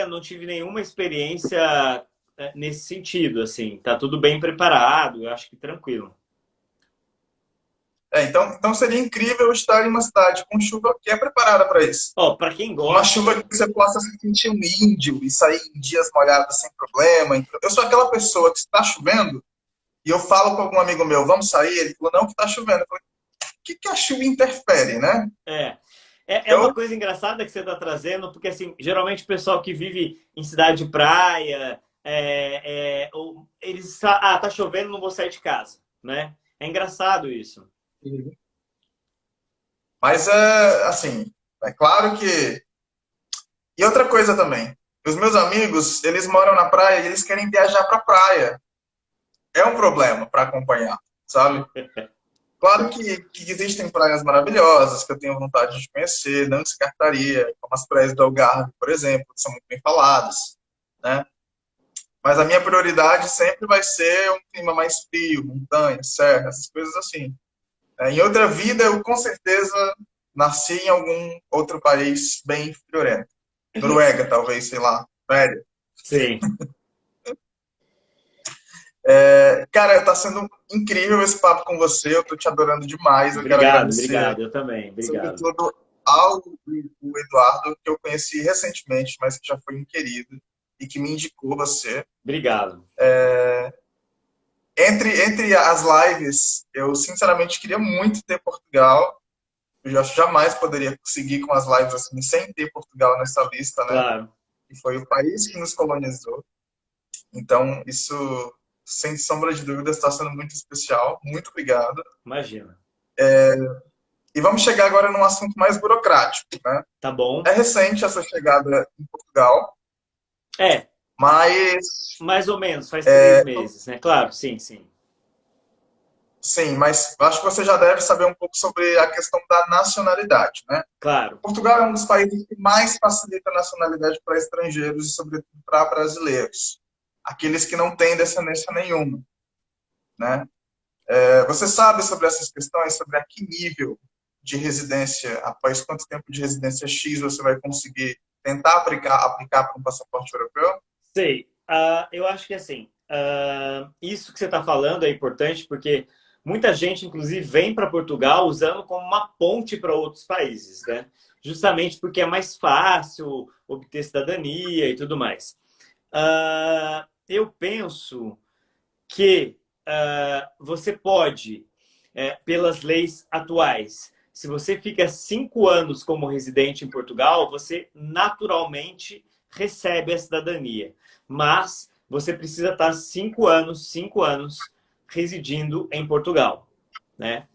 não tive nenhuma experiência nesse sentido, assim. Tá tudo bem preparado, eu acho que tranquilo. Então seria incrível estar em uma cidade com chuva que é preparada para isso. Ó, para quem Uma gosta, chuva que você possa se sentir um índio e sair em dias molhados sem problema. Eu sou aquela pessoa que está chovendo e eu falo com algum amigo meu, vamos sair? Ele falou, não, que está chovendo. Eu falei, o que a chuva interfere, né? é. É uma Eu, coisa engraçada que você está trazendo, porque assim, geralmente o pessoal que vive em cidade de praia, eles tá chovendo, não vou sair de casa, né? É engraçado isso. mas é assim, é claro que. E outra coisa também, os meus amigos, eles moram na praia e eles querem viajar para a praia. É um problema para acompanhar, sabe? Claro que existem praias maravilhosas que eu tenho vontade de conhecer, não descartaria, como as praias do Algarve, por exemplo, que são muito bem faladas, né? Mas a minha prioridade sempre vai ser um clima mais frio, montanha, serra, essas coisas assim. Em outra vida, eu com certeza nasci em algum outro país bem friorento. Noruega, talvez, sei lá, velho. Sim. Cara, tá sendo incrível esse papo com você, eu tô te adorando demais, eu quero Obrigado, agradecer, obrigado. Eu também, obrigado. sobretudo, ao o Eduardo, que eu conheci recentemente, mas que já foi um querido, e que me indicou você. Obrigado. Entre as lives, eu sinceramente queria muito ter Portugal. Eu acho que jamais poderia conseguir com as lives assim, sem ter Portugal nessa lista, né? Claro. E foi o país que nos colonizou. Então, isso, sem sombra de dúvida, está sendo muito especial. Muito obrigado. Imagina. E vamos chegar agora num assunto mais burocrático, né? Tá bom. É recente essa chegada em Portugal, É, mas mais ou menos, faz 3 meses, né? Claro, sim, sim. sim, mas acho que você já deve saber um pouco sobre a questão da nacionalidade, né? Claro. Portugal é um dos países que mais facilita a nacionalidade para estrangeiros e, sobretudo, para brasileiros. Aqueles que não têm descendência nenhuma, né? Você sabe sobre essas questões, sobre a que nível de residência, após quanto tempo de residência X você vai conseguir tentar aplicar para um passaporte europeu? Sei. Eu acho que assim, isso que você está falando é importante porque muita gente, inclusive, vem para Portugal usando como uma ponte para outros países, né? Justamente porque é mais fácil obter cidadania e tudo mais. Eu penso que você pode, pelas leis atuais, se você fica 5 anos como residente em Portugal, você naturalmente recebe a cidadania. Mas você precisa estar 5 anos residindo em Portugal, né?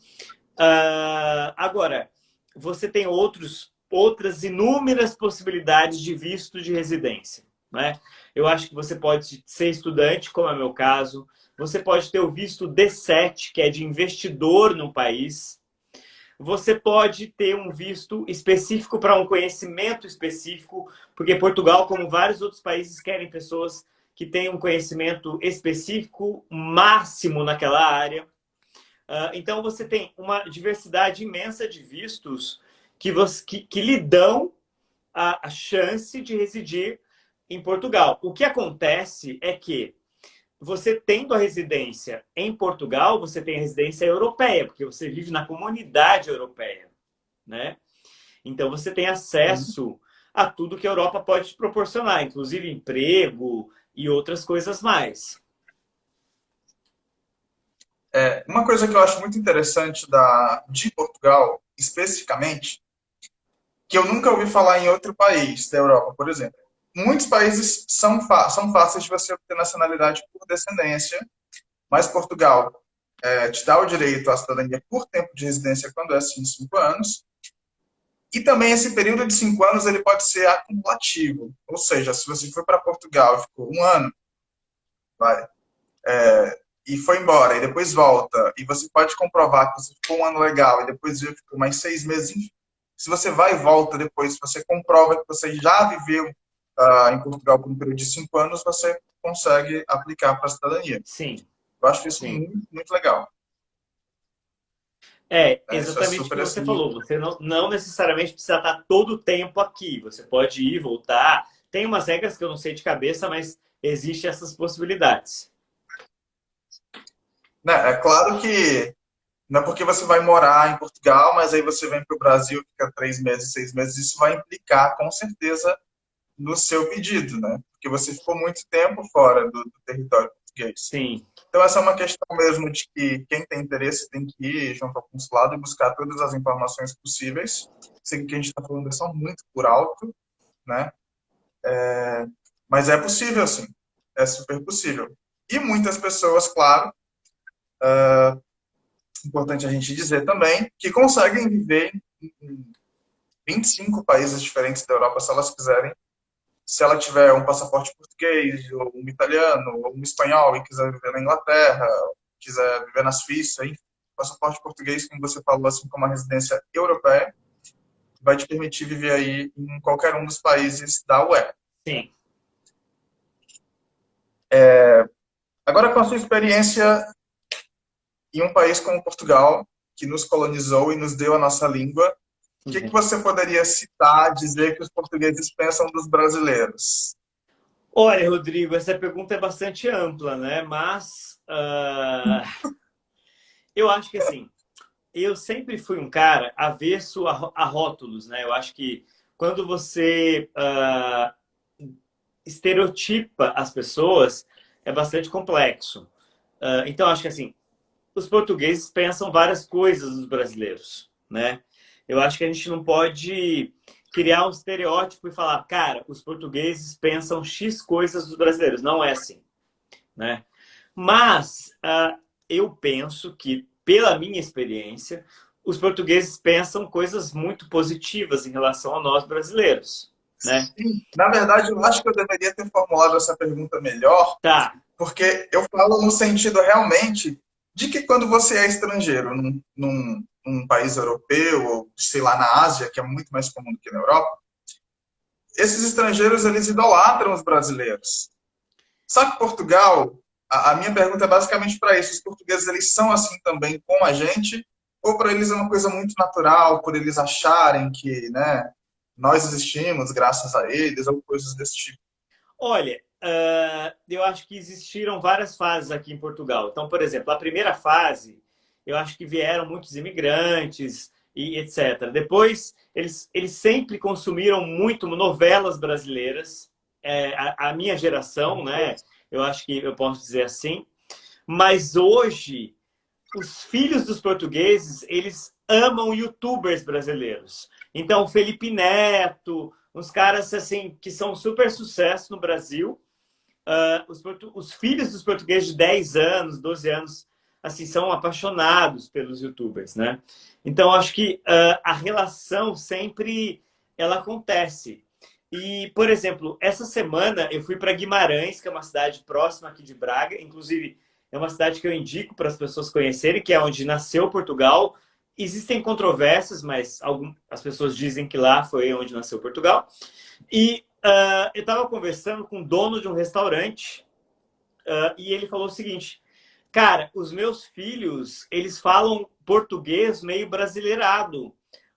Agora, você tem outras inúmeras possibilidades de visto de residência, né? Eu acho que você pode ser estudante, como é meu caso. Você pode ter o visto D7, que é de investidor no país. Você pode ter um visto específico para um conhecimento específico, porque Portugal, como vários outros países, querem pessoas que tenham um conhecimento específico máximo naquela área. Então, você tem uma diversidade imensa de vistos que lhe dão a chance de residir em Portugal. O que acontece é que você tendo a residência em Portugal, você tem a residência europeia, porque você vive na comunidade europeia, né? Então você tem acesso a tudo que a Europa pode te proporcionar, inclusive emprego e outras coisas mais. Uma coisa que eu acho muito interessante de Portugal, especificamente, que eu nunca ouvi falar em outro país da Europa, por exemplo. Muitos países são fáceis de você obter nacionalidade por descendência, mas Portugal te dá o direito à cidadania por tempo de residência quando é assim, 5 anos. E também esse período de 5 anos ele pode ser acumulativo. Ou seja, se você for para Portugal e ficou um ano, vai, e foi embora, e depois volta, e você pode comprovar que você ficou um ano legal, e depois ficou mais 6 meses, enfim. Se você vai e volta depois, você comprova que você já viveu em Portugal por um período de 5 anos, você consegue aplicar para a cidadania. Sim, Eu acho isso sim. muito, muito legal. É, Isso é exatamente o que super você assim. falou. Você não necessariamente precisa estar todo o tempo aqui. Você pode ir, voltar. Tem umas regras que eu não sei de cabeça, mas existem essas possibilidades. Né, é claro que não é porque você vai morar em Portugal, mas aí você vem para o Brasil, fica 3 meses, 6 meses, isso vai implicar com certeza no seu pedido, né? Porque você ficou muito tempo fora do território português. Sim, Então, essa é uma questão mesmo de que quem tem interesse tem que ir junto ao consulado e buscar todas as informações possíveis. Sei que o que a gente está falando é só muito por alto, né? Mas é possível, sim. É super possível. E muitas pessoas, claro, importante a gente dizer também, que conseguem viver em 25 países diferentes da Europa se elas quiserem. Se ela tiver um passaporte português, ou um italiano, ou um espanhol e quiser viver na Inglaterra, quiser viver na Suíça, enfim, passaporte português, como você falou, assim como uma residência europeia, vai te permitir viver aí em qualquer um dos países da UE. sim. Agora, com a sua experiência em um país como Portugal, que nos colonizou e nos deu a nossa língua, o que você poderia citar, dizer que os portugueses pensam dos brasileiros? Olha, Rodrigo, essa pergunta é bastante ampla, né? Mas eu acho que assim, eu sempre fui um cara avesso a rótulos, né? Eu acho que quando você estereotipa as pessoas, é bastante complexo. Então, acho que assim, os portugueses pensam várias coisas dos brasileiros, né? Eu acho que a gente não pode criar um estereótipo e falar, cara, os portugueses pensam X coisas dos brasileiros. Não é assim, né? Mas eu penso que, pela minha experiência, os portugueses pensam coisas muito positivas em relação a nós brasileiros, né? Sim, na verdade, eu acho que eu deveria ter formulado essa pergunta melhor, Tá, porque eu falo no sentido realmente de que quando você é estrangeiro num país europeu, ou sei lá, na Ásia, que é muito mais comum do que na Europa, esses estrangeiros, eles idolatram os brasileiros. Só que Portugal, a minha pergunta é basicamente para isso, os portugueses, eles são assim também com a gente, ou para eles é uma coisa muito natural, por eles acharem que, né, nós existimos graças a eles, ou coisas desse tipo. olha, eu acho que existiram várias fases aqui em Portugal. Então, por exemplo, a primeira fase, eu acho que vieram muitos imigrantes e etc. Depois, eles sempre consumiram muito novelas brasileiras. A minha geração, né? Eu acho que eu posso dizer assim. Mas hoje, os filhos dos portugueses, eles amam YouTubers brasileiros. Então, Felipe Neto, uns caras assim que são super sucesso no Brasil. Os filhos dos portugueses de 10 anos, 12 anos, assim, são apaixonados pelos YouTubers, né? Então, acho que a relação sempre ela acontece. E, por exemplo, essa semana eu fui para Guimarães, que é uma cidade próxima aqui de Braga, inclusive é uma cidade que eu indico para as pessoas conhecerem, que é onde nasceu Portugal. Existem controvérsias, mas as pessoas dizem que lá foi onde nasceu Portugal. E eu estava conversando com o dono de um restaurante e ele falou o seguinte: cara, os meus filhos, eles falam português meio brasileirado,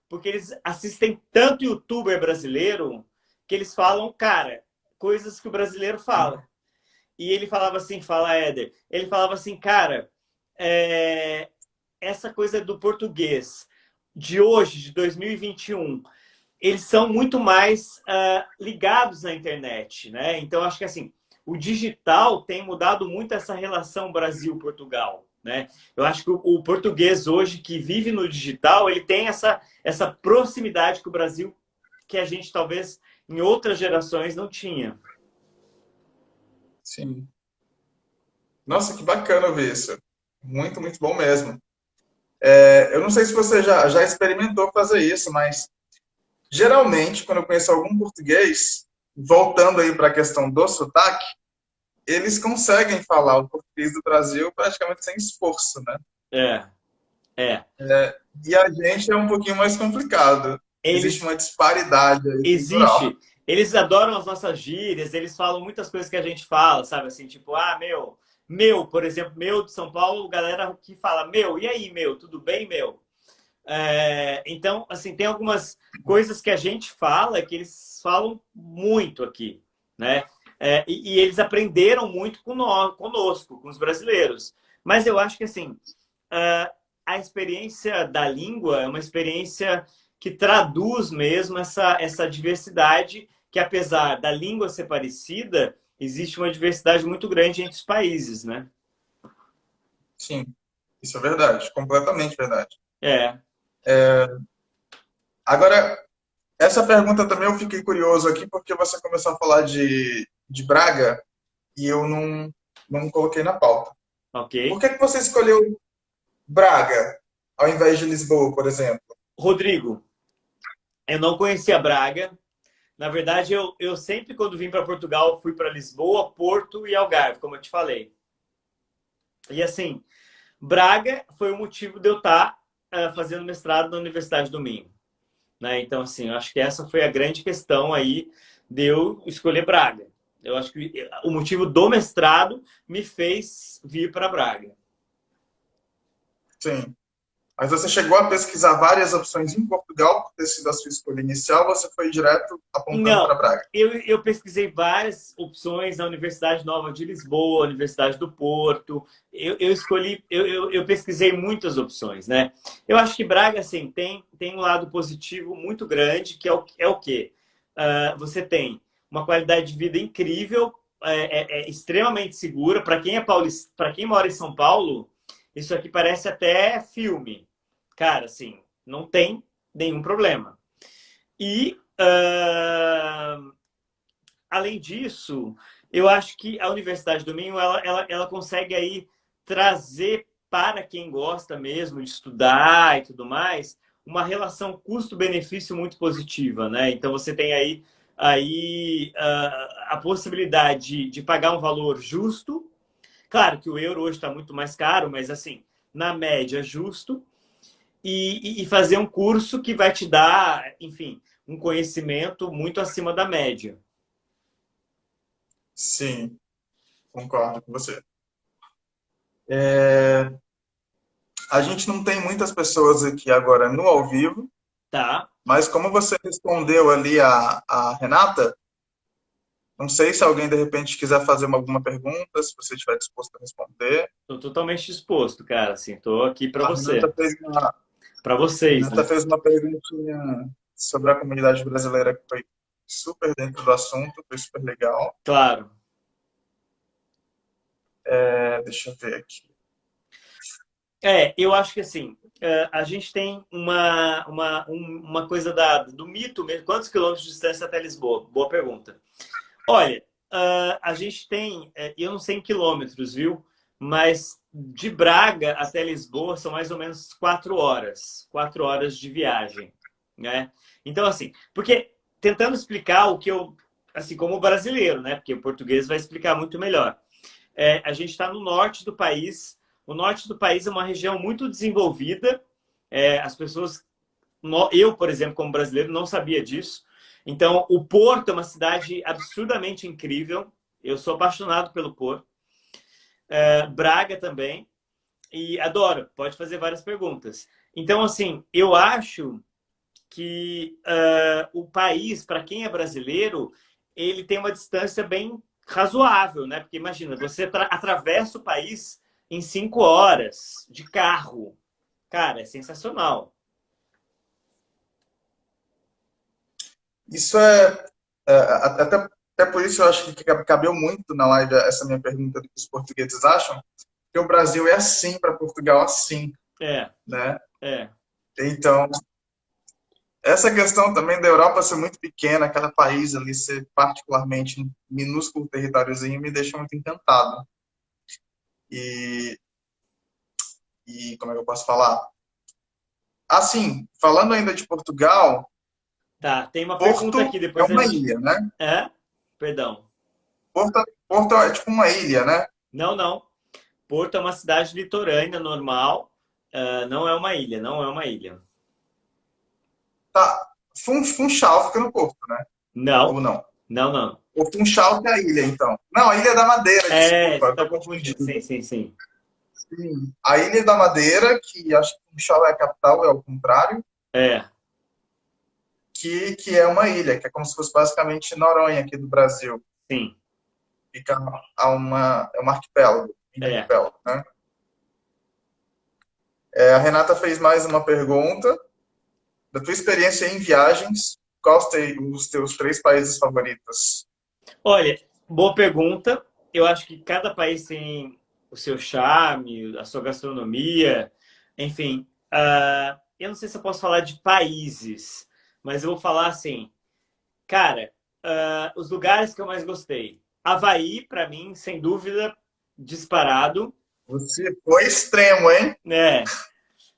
porque eles assistem tanto youtuber brasileiro que eles falam, cara, coisas que o brasileiro fala. E ele falava assim, fala Éder, ele falava assim, cara, essa coisa do português de hoje, de 2021, eles são muito mais ligados à internet, né? Então, acho que assim, o digital tem mudado muito essa relação Brasil-Portugal, né? Eu acho que o português hoje, que vive no digital, ele tem essa proximidade com o Brasil que a gente talvez em outras gerações não tinha. Sim. Nossa, que bacana ouvir isso. Muito, muito bom mesmo. Eu não sei se você já experimentou fazer isso, mas geralmente, quando eu conheço algum português, voltando aí para a questão do sotaque, eles conseguem falar o português do Brasil praticamente sem esforço, né? É, é. E a gente é um pouquinho mais complicado. Existe Eles uma disparidade aí cultural. existe. Eles adoram as nossas gírias, eles falam muitas coisas que a gente fala, sabe? Assim, tipo, ah, meu, por exemplo, meu de São Paulo, galera que fala, meu, e aí, meu, tudo bem, meu? Então, assim, tem algumas coisas que a gente fala que eles falam muito aqui, né? E eles aprenderam muito conosco, com os brasileiros. Mas eu acho que, assim, a experiência da língua é uma experiência que traduz mesmo essa diversidade, que apesar da língua ser parecida, existe uma diversidade muito grande entre os países, né? Sim, isso é verdade, completamente verdade. É, Agora, essa pergunta também eu fiquei curioso aqui, porque você começou a falar de Braga e eu não coloquei na pauta. Por ok. que você escolheu Braga ao invés de Lisboa, por exemplo? Rodrigo, eu não conhecia Braga. Na verdade, eu sempre, quando vim para Portugal, fui para Lisboa, Porto e Algarve, como eu te falei. E assim, Braga foi o motivo de eu estar fazendo mestrado na Universidade do Minho. Né? Então, assim, eu acho que essa foi a grande questão aí de eu escolher Braga. Eu acho que o motivo do mestrado me fez vir para Braga. Sim. Mas você chegou a pesquisar várias opções em Portugal por ter sido a sua escolha inicial, ou você foi direto apontando para Não, Braga? eu pesquisei várias opções na Universidade Nova de Lisboa, Universidade do Porto. Eu escolhi, eu pesquisei muitas opções, né? Eu acho que Braga, assim, tem um lado positivo muito grande, que é o quê? Você tem uma qualidade de vida incrível, é extremamente segura. Para quem é paulista, para quem mora em São Paulo, isso aqui parece até filme. Cara, assim, não tem nenhum problema. E além disso, eu acho que a Universidade do Minho ela consegue aí trazer para quem gosta mesmo de estudar e tudo mais uma relação custo-benefício muito positiva, né? Então você tem a possibilidade de pagar um valor justo. Claro que o euro hoje está muito mais caro, mas assim, na média justo, e fazer um curso que vai te dar, enfim, um conhecimento muito acima da média. Sim, concordo com você. A gente não tem muitas pessoas aqui agora no ao vivo, Tá? mas como você respondeu ali a Renata, não sei se alguém de repente quiser fazer alguma pergunta, se você estiver disposto a responder. Tô totalmente disposto, cara. Assim, tô aqui para A você, para vocês, Renata né? fez uma perguntinha sobre a comunidade brasileira que foi super dentro do assunto, foi super legal. Claro. Deixa eu ver aqui. Eu acho que assim, a gente tem uma coisa do mito mesmo. Quantos quilômetros de distância até Lisboa? Boa pergunta. Olha, a gente tem, eu não sei em quilômetros, viu? Mas de Braga até Lisboa são mais ou menos 4 horas. 4 horas de viagem, né? Então, assim, porque tentando explicar o que eu, assim, como brasileiro, né? Porque o português vai explicar muito melhor. A gente está no norte do país. O norte do país é uma região muito desenvolvida. As pessoas, eu, por exemplo, como brasileiro, não sabia disso. Então, o Porto é uma cidade absurdamente incrível. Eu sou apaixonado pelo Porto. Braga também. E adoro. Pode fazer várias perguntas. Então, assim, eu acho que o país, para quem é brasileiro, ele tem uma distância bem razoável, né? Porque imagina, você atravessa o país em 5 horas de carro. Cara, é sensacional. Isso até por isso eu acho que cabeu muito na live essa minha pergunta do que os portugueses acham, que o Brasil é assim para Portugal assim, É, né? é. Então, essa questão também da Europa ser muito pequena, cada país ali ser particularmente um minúsculo territóriozinho, me deixa muito encantado. E, e como é que eu posso falar? Assim, falando ainda de Portugal, Tá, tem uma pergunta Porto aqui, é depois a uma gente. ilha, né? É? Perdão. Porto é tipo uma ilha, né? Não, não. Porto é uma cidade litorânea normal. Não é uma ilha, não é uma ilha. Tá. Funchal fica no Porto, né? Não, Ou não? não, não. O Funchal que é a ilha, então. Não, a Ilha da Madeira, É, desculpa, você eu está tô confundindo. confundindo. Sim, sim, sim. Sim. A Ilha da Madeira, que acho que Funchal é a capital, é ao contrário, É, que é uma ilha, que é como se fosse basicamente Noronha aqui do Brasil. sim. Fica é um arquipélago, mini É. arquipélago, né? A Renata fez mais uma pergunta. Da tua experiência em viagens, quais os teus 3 países favoritos? Olha, boa pergunta. Eu acho que cada país tem o seu charme, a sua gastronomia, enfim. Eu não sei se eu posso falar de países, mas eu vou falar assim, cara, os lugares que eu mais gostei. Havaí, para mim, sem dúvida, disparado, Você foi extremo, hein? né?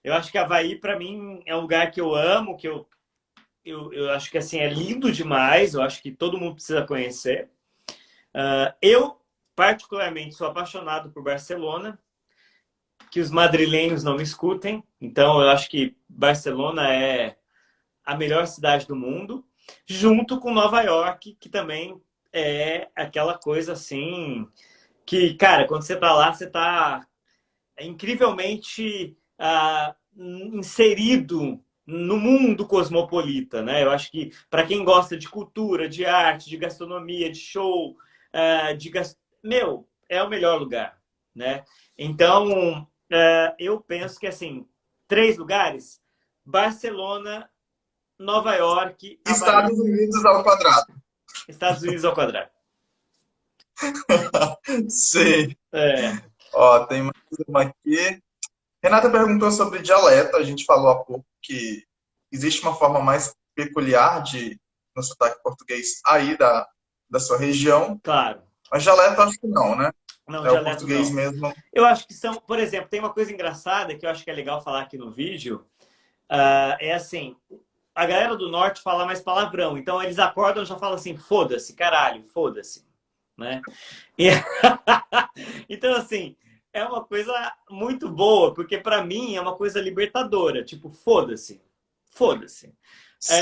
Eu acho que Havaí, para mim, é um lugar que eu amo, eu acho que assim é lindo demais, eu acho que todo mundo precisa conhecer. Eu, particularmente, sou apaixonado por Barcelona, que os madrilenhos não me escutem, então eu acho que Barcelona é a melhor cidade do mundo, junto com Nova York, que também é aquela coisa assim, que, cara, quando você tá lá, você tá incrivelmente inserido no mundo cosmopolita, né? Eu acho que para quem gosta de cultura, de arte, de gastronomia, de show, meu, é o melhor lugar, né? Então, eu penso que assim, 3 lugares: Barcelona, Nova York, Havaí, Estados Unidos ao quadrado. Estados Unidos ao quadrado. Sim. É, Ó, tem mais uma aqui. Renata perguntou sobre dialeto. A gente falou há pouco que existe uma forma mais peculiar no sotaque português aí da sua região, claro. mas dialeto acho que não, né? Não, É o dialeto português não. mesmo. Eu acho que são, por exemplo, tem uma coisa engraçada que eu acho que é legal falar aqui no vídeo. É assim, a galera do norte fala mais palavrão, então eles acordam e já falam assim, foda-se, caralho, foda-se, né? E... então, assim, é uma coisa muito boa, porque para mim é uma coisa libertadora, tipo, foda-se, foda-se. Sim.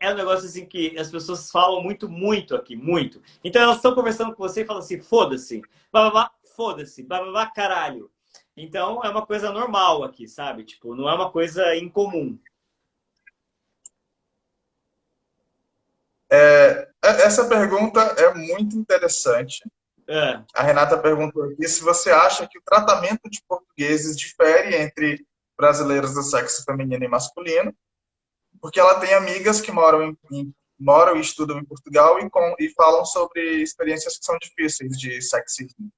É um negócio assim que as pessoas falam muito, muito aqui, muito. Então elas estão conversando com você e falam assim, foda-se, bababá, foda-se, bababá, caralho. Então é uma coisa normal aqui, sabe? Tipo, não é uma coisa incomum. Essa pergunta é muito interessante. É, A Renata perguntou aqui se você acha que o tratamento de portugueses difere entre brasileiros do sexo feminino e masculino, porque ela tem amigas que moram e estudam em Portugal e falam sobre experiências que são difíceis de sexismo.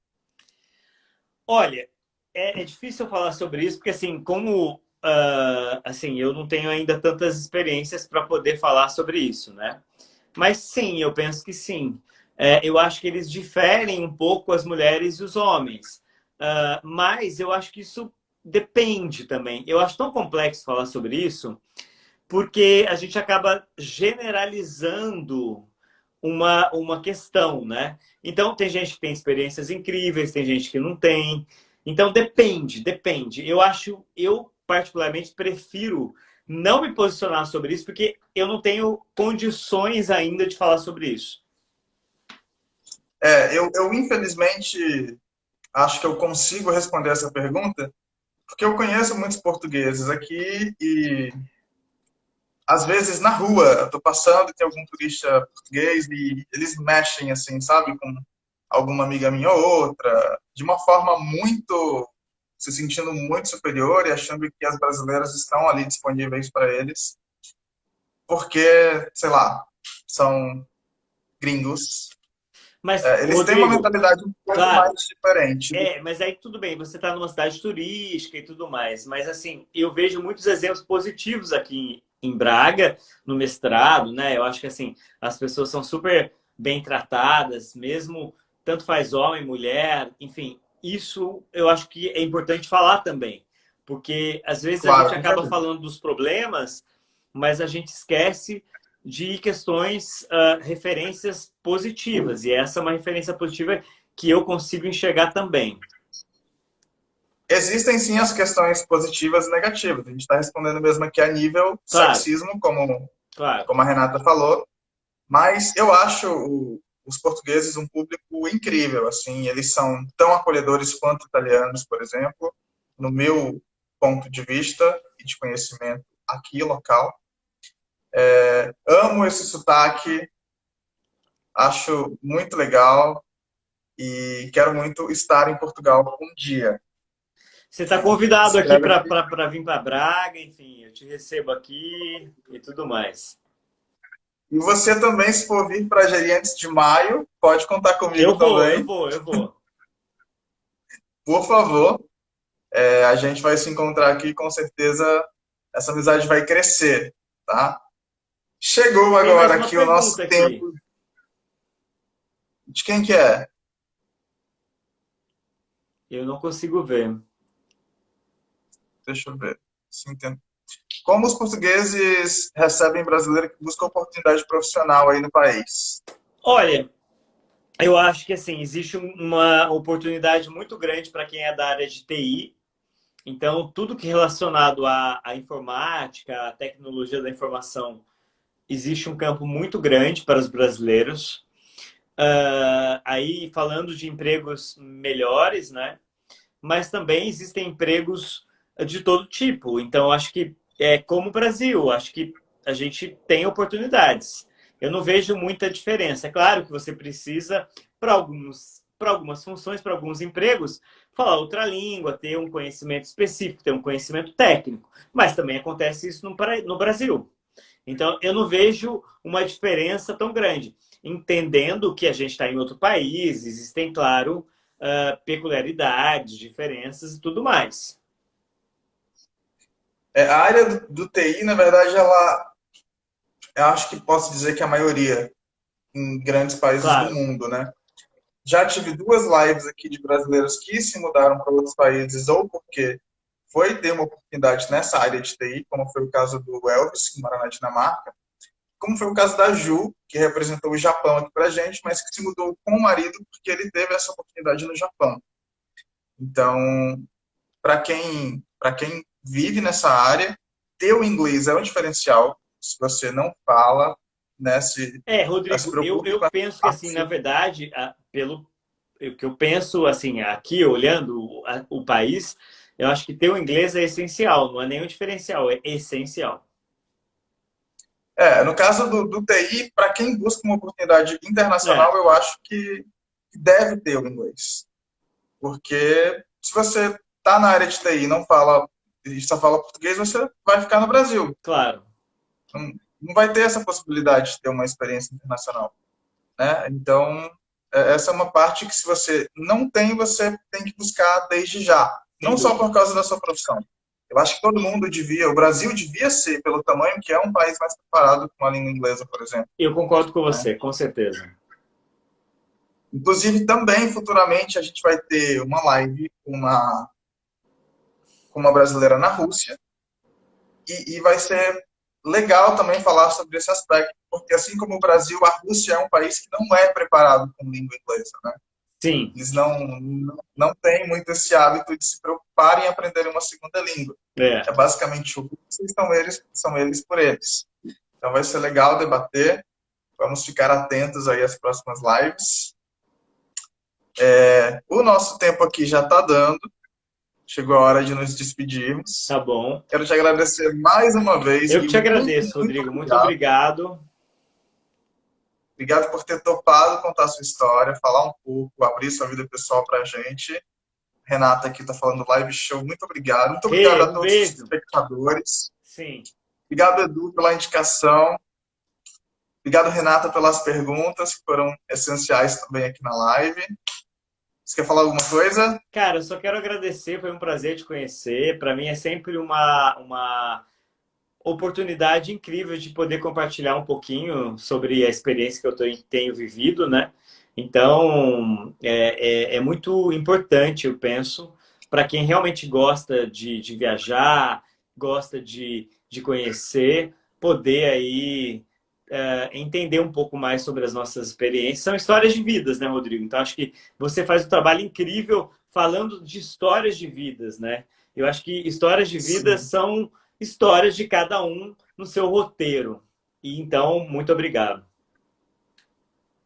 olha, é difícil eu falar sobre isso, porque assim, como assim, eu não tenho ainda tantas experiências para poder falar sobre isso, né? Mas sim, eu penso que sim. Eu acho que eles diferem um pouco as mulheres e os homens. Mas eu acho que isso depende também. Eu acho tão complexo falar sobre isso, porque a gente acaba generalizando uma questão, né? Então, tem gente que tem experiências incríveis, tem gente que não tem. Então, depende, depende. Eu particularmente prefiro não me posicionar sobre isso, porque eu não tenho condições ainda de falar sobre isso. Eu infelizmente acho que eu consigo responder essa pergunta, porque eu conheço muitos portugueses aqui e às vezes na rua eu tô passando e tem algum turista português e eles mexem assim, sabe, com alguma amiga minha ou outra, de uma forma muito se sentindo muito superior e achando que as brasileiras estão ali disponíveis para eles, porque, sei lá, são gringos. Mas, Eles têm uma Rodrigo, mentalidade um pouco mais claro, diferente. mas aí tudo bem, você está numa cidade turística e tudo mais, mas assim, eu vejo muitos exemplos positivos aqui em Braga, no mestrado, né? Eu acho que assim, as pessoas são super bem tratadas, mesmo tanto faz homem, mulher, enfim, isso eu acho que é importante falar também, porque às vezes a gente Claro, com acaba certeza. falando dos problemas, mas a gente esquece de questões, referências positivas. E essa é uma referência positiva que eu consigo enxergar também. Existem sim as questões positivas e negativas. A gente está respondendo mesmo aqui a nível Claro, sexismo, como, claro. como a Renata falou, mas eu acho os portugueses um público incrível. Assim, eles são tão acolhedores quanto italianos, por exemplo, no meu ponto de vista e de conhecimento aqui local. Amo esse sotaque, acho muito legal e quero muito estar em Portugal um dia. Você está convidado aqui Espero que para vir para Braga, enfim, eu te recebo aqui e tudo mais. E você também, se for vir para Jeri antes de maio, pode contar comigo Eu vou, eu também. vou, eu vou. Por favor, a gente vai se encontrar aqui e com certeza essa amizade vai crescer, tá? Chegou Tem mais agora uma aqui o pergunta nosso aqui. tempo. De quem que é? Eu não consigo ver. Deixa eu ver. Como os portugueses recebem brasileiro que busca oportunidade profissional aí no país? Olha, eu acho que assim, existe uma oportunidade muito grande para quem é da área de TI. Então, tudo que é relacionado à informática, à tecnologia da informação, existe um campo muito grande para os brasileiros. Aí, falando de empregos melhores, né? Mas também existem empregos de todo tipo. Então, acho que é como o Brasil, acho que a gente tem oportunidades. Eu não vejo muita diferença. É claro que você precisa, para algumas funções, para alguns empregos, falar outra língua, ter um conhecimento específico, ter um conhecimento técnico. Mas também acontece isso no Brasil. Então, eu não vejo uma diferença tão grande. Entendendo que a gente está em outro país, existem, claro, peculiaridades, diferenças e tudo mais. A área do TI, na verdade, eu acho que posso dizer que a maioria em grandes países do Claro. mundo, né? Já tive duas lives aqui de brasileiros que se mudaram para outros países, ou porque foi ter uma oportunidade nessa área de TI, como foi o caso do Elvis, que mora na Dinamarca, como foi o caso da Ju, que representou o Japão aqui para a gente, mas que se mudou com o marido porque ele teve essa oportunidade no Japão. Então, para quem vive nessa área, ter o inglês é um diferencial. Se você não fala, né, se Rodrigo, eu, preocupe eu com a penso que, assim, na parte. verdade, pelo o que eu penso, assim, aqui, olhando o país, eu acho que ter o inglês é essencial, não é nenhum diferencial, é essencial. No caso do TI, para quem busca uma oportunidade É, internacional, eu acho que deve ter o inglês. Porque se você está na área de TI e só fala português, você vai ficar no Brasil. claro. Não, não vai ter essa possibilidade de ter uma experiência internacional, né? Então, essa é uma parte que se você não tem, você tem que buscar desde já. Sem Não só por dúvida. causa da sua profissão. Eu acho que todo mundo devia, o Brasil devia ser, pelo tamanho que é, um país mais preparado com a língua inglesa, por exemplo, Eu concordo com né? você, com certeza. Inclusive, também, futuramente, a gente vai ter uma live com uma brasileira na Rússia, e vai ser legal também falar sobre esse aspecto, porque assim como o Brasil, a Rússia é um país que não é preparado com língua inglesa, né? Sim, Eles não têm muito esse hábito de se preocupar em aprender uma segunda língua. é. É basicamente o russo e são eles por eles. Então vai ser legal debater. Vamos ficar atentos aí às próximas lives. O nosso tempo aqui já está dando. Chegou a hora de nos despedirmos. Tá bom. Quero te agradecer mais uma vez, Eu que Gui. te Muito, agradeço, muito Rodrigo. Muito obrigado. obrigado. Obrigado por ter topado contar a sua história, falar um pouco, abrir sua vida pessoal para a gente. Renata aqui está falando live show. Muito obrigado. Muito obrigado Rê, a um todos os beijo. espectadores. Sim. Obrigado, Edu, pela indicação. Obrigado, Renata, pelas perguntas, que foram essenciais também aqui na live. Você quer falar alguma coisa? Cara, eu só quero agradecer, foi um prazer te conhecer. Para mim é sempre uma oportunidade incrível de poder compartilhar um pouquinho sobre a experiência que eu tenho vivido, né? Então, é muito importante, eu penso, para quem realmente gosta de viajar, gosta de conhecer, poder aí entender um pouco mais sobre as nossas experiências. São histórias de vidas, né, Rodrigo? Então, acho que você faz um trabalho incrível falando de histórias de vidas, né? Eu acho que histórias de vidas são histórias de cada um no seu roteiro. E então, muito obrigado.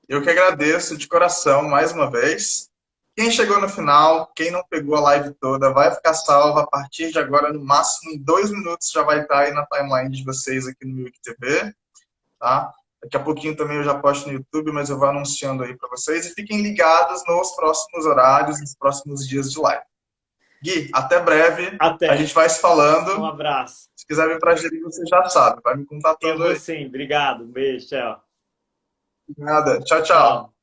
Eu que agradeço de coração mais uma vez. Quem chegou no final, quem não pegou a live toda, vai ficar salva a partir de agora, no máximo em 2 minutos já vai estar aí na timeline de vocês aqui no Milk TV, tá? Daqui a pouquinho também eu já posto no YouTube, mas eu vou anunciando aí para vocês. E fiquem ligados nos próximos horários, nos próximos dias de live. Gui, até breve. Até. A gente vai se falando. Um abraço. Se quiser vir para a Jeri, você já sabe. Vai me Eu contatando vou aí. sim. Obrigado. Um beijo. Tchau. Nada. Tchau, tchau. Tchau.